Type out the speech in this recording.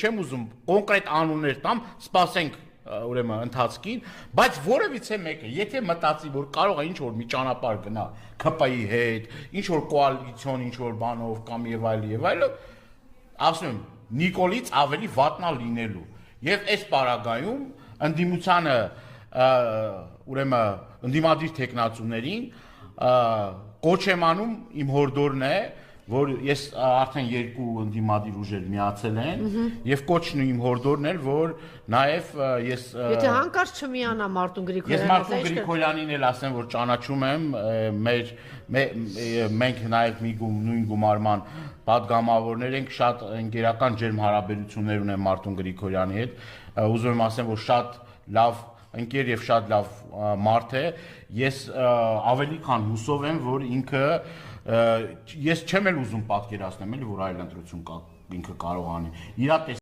չեմ ուզում կոնկրետ անուններ տամ, սպասենք ուրեմն ընթացքին, բայց որևիցե մեկը, եթե մտածի, որ կարող է ինչ-որ մի ճանապարհ գնա ՔՊ-ի հետ, ինչ-որ կոալիցիոն, ինչ-որ բանով կամ եւ այլը, ասում եմ, Նիկոլից ավելի վատնա լինելու։ Եվ այս պարագայում ընդդիմությանը ուրեմն ընդդիմադիր տեխնացուներին կոչ եմ անում իմ հորդորն է, որ ես արդեն երկու ընդդիմադիր ուժեր միացել են եւ կոչն իմ հորդորն էր, որ նաեւ ես Եթե հանկարծ չմիանա Մարտուն Գրիգորյանը, ես Մարտուն Գրիգորյանին էլ ասեմ, որ ճանաչում եմ, մենք նաեւ մի նույն գումարման պատգամավորներ ենք, շատ ընկերական ջերմ հարաբերություններ ունեմ Մարտուն Գրիգորյանի հետ, ուզում եմ ասեմ, որ շատ լավ ընկեր եւ շատ լավ մարդ է, ես ավելի քան հուսով եմ, որ ինքը ես չեմ էլ ուզում պատկերացնել, էլի որ այլ ընտրություն ինքը կարող անի։ Իրա